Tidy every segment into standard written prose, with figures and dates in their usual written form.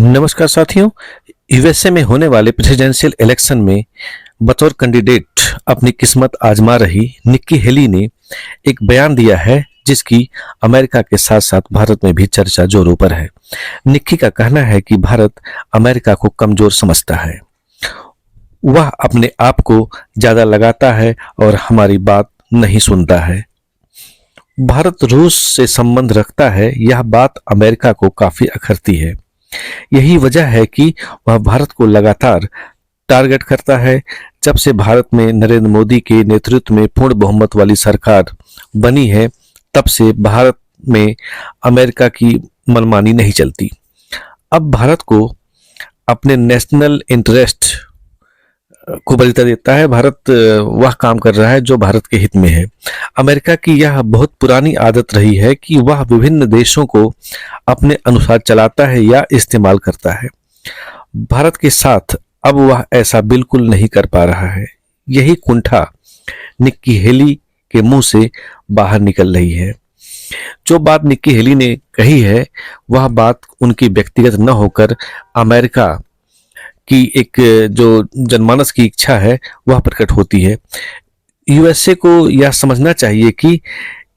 नमस्कार साथियों। यूएसए में होने वाले प्रेसिडेंशियल इलेक्शन में बतौर कैंडिडेट अपनी किस्मत आजमा रही निक्की हेली ने एक बयान दिया है जिसकी अमेरिका के साथ साथ भारत में भी चर्चा जोरों पर है। निक्की का कहना है कि भारत अमेरिका को कमजोर समझता है, वह अपने आप को ज्यादा लगाता है और हमारी बात नहीं सुनता है। भारत रूस से संबंध रखता है, यह बात अमेरिका को काफी अखरती है। यही वजह है कि वह भारत को लगातार टारगेट करता है। जब से भारत में नरेंद्र मोदी के नेतृत्व में पूर्ण बहुमत वाली सरकार बनी है, तब से भारत में अमेरिका की मनमानी नहीं चलती। अब भारत को अपने नेशनल इंटरेस्ट को वरीयता देता है। भारत वह काम कर रहा है जो भारत के हित में है। अमेरिका की यह बहुत पुरानी आदत रही है कि वह विभिन्न देशों को अपने अनुसार चलाता है या इस्तेमाल करता है। भारत के साथ अब वह ऐसा बिल्कुल नहीं कर पा रहा है। यही कुंठा निक्की हेली के मुंह से बाहर निकल रही है। जो बात निक्की हेली ने कही है, वह बात उनकी व्यक्तिगत न होकर अमेरिका की एक जो जनमानस की इच्छा है वह प्रकट होती है। यूएसए को यह समझना चाहिए कि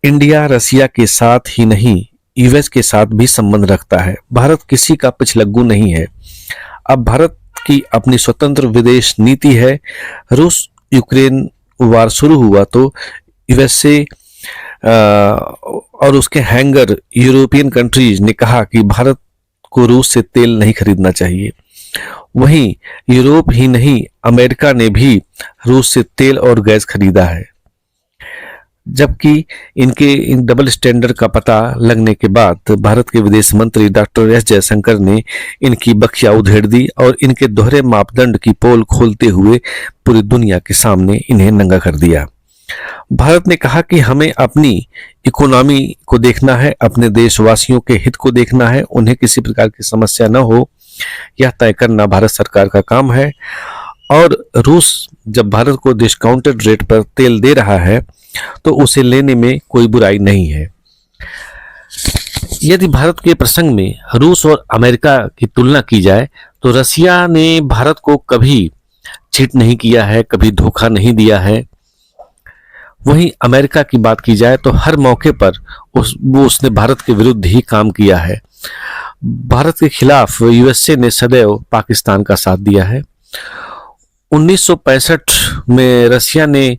इंडिया रसिया के साथ ही नहीं, यूएस के साथ भी संबंध रखता है। भारत किसी का पिछलग्गू नहीं है। अब भारत की अपनी स्वतंत्र विदेश नीति है। रूस यूक्रेन वार शुरू हुआ तो यूएसए और उसके हैंगर यूरोपियन कंट्रीज ने कहा कि भारत को रूस से तेल नहीं खरीदना चाहिए। वहीं यूरोप ही नहीं, अमेरिका ने भी रूस से तेल और गैस खरीदा है। जबकि इनके इन डबल स्टैंडर्ड का पता लगने के बाद भारत के विदेश मंत्री डॉक्टर एस जयशंकर ने इनकी बखिया उधेड़ दी और इनके दोहरे मापदंड की पोल खोलते हुए पूरी दुनिया के सामने इन्हें नंगा कर दिया। भारत ने कहा कि हमें अपनी इकोनॉमी को देखना है, अपने देशवासियों के हित को देखना है, उन्हें किसी प्रकार की समस्या न हो, यह तय करना भारत सरकार का काम है। और रूस जब भारत को डिस्काउंटेड रेट पर तेल दे रहा है तो उसे लेने में कोई बुराई नहीं है। यदि भारत के प्रसंग में रूस और अमेरिका की तुलना की जाए तो रसिया ने भारत को कभी चीट नहीं किया है, कभी धोखा नहीं दिया है। वहीं अमेरिका की बात की जाए तो हर मौके पर उसने भारत के विरुद्ध ही काम किया है। भारत के खिलाफ यूएसए ने सदैव पाकिस्तान का साथ दिया है। 1965 में रसिया ने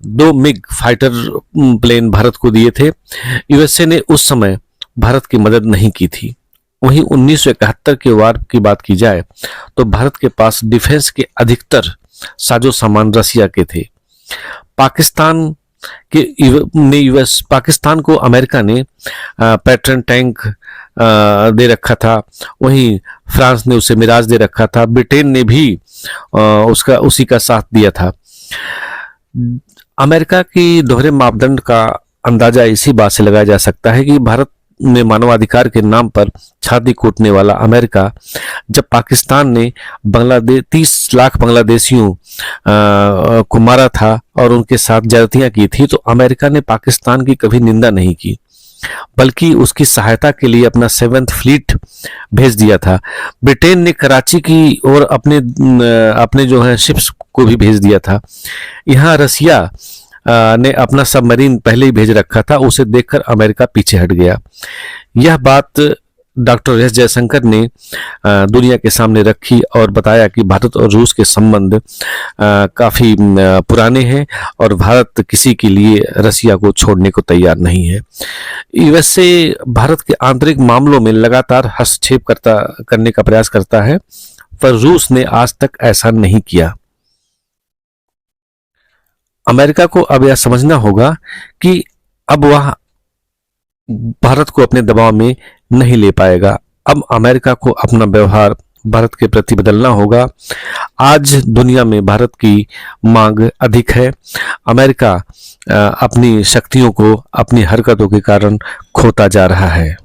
2 मिग फाइटर प्लेन भारत को दिए थे। यूएसए ने उस समय भारत की मदद नहीं की थी। वहीं 1971 के वार की बात की जाए तो भारत के पास डिफेंस के अधिकतर साजो सामान रसिया के थे। पाकिस्तान को अमेरिका ने पैट्रन टैंक दे रखा था। वहीं फ्रांस ने उसे मिराज दे रखा था। ब्रिटेन ने भी उसी का साथ दिया था। अमेरिका की दोहरे मापदंड का अंदाजा इसी बात से लगाया जा सकता है कि भारत में मानवाधिकार के नाम पर छाती कूटने वाला अमेरिका जब पाकिस्तान ने 30 लाख बांग्लादेशियों को मारा था और उनके साथ ज्यादतियां की थी, तो अमेरिका ने पाकिस्तान की कभी निंदा नहीं की, बल्कि उसकी सहायता के लिए अपना 7th फ्लीट भेज दिया था। ब्रिटेन ने कराची की और अपने जो है शिप्स को भी भेज दिया था। यहाँ रसिया ने अपना सबमरीन पहले ही भेज रखा था। उसे देखकर अमेरिका पीछे हट गया। यह बात डॉक्टर एस जयशंकर ने दुनिया के सामने रखी और बताया कि भारत और रूस के संबंध काफी पुराने हैं और भारत किसी के लिए रसिया को छोड़ने को तैयार नहीं है। यूएसए भारत के आंतरिक मामलों में लगातार हस्तक्षेप करने का प्रयास करता है, पर रूस ने आज तक ऐसा नहीं किया। अमेरिका को अब यह समझना होगा कि अब वह भारत को अपने दबाव में नहीं ले पाएगा। अब अमेरिका को अपना व्यवहार भारत के प्रति बदलना होगा। आज दुनिया में भारत की मांग अधिक है। अमेरिका अपनी शक्तियों को अपनी हरकतों के कारण खोता जा रहा है।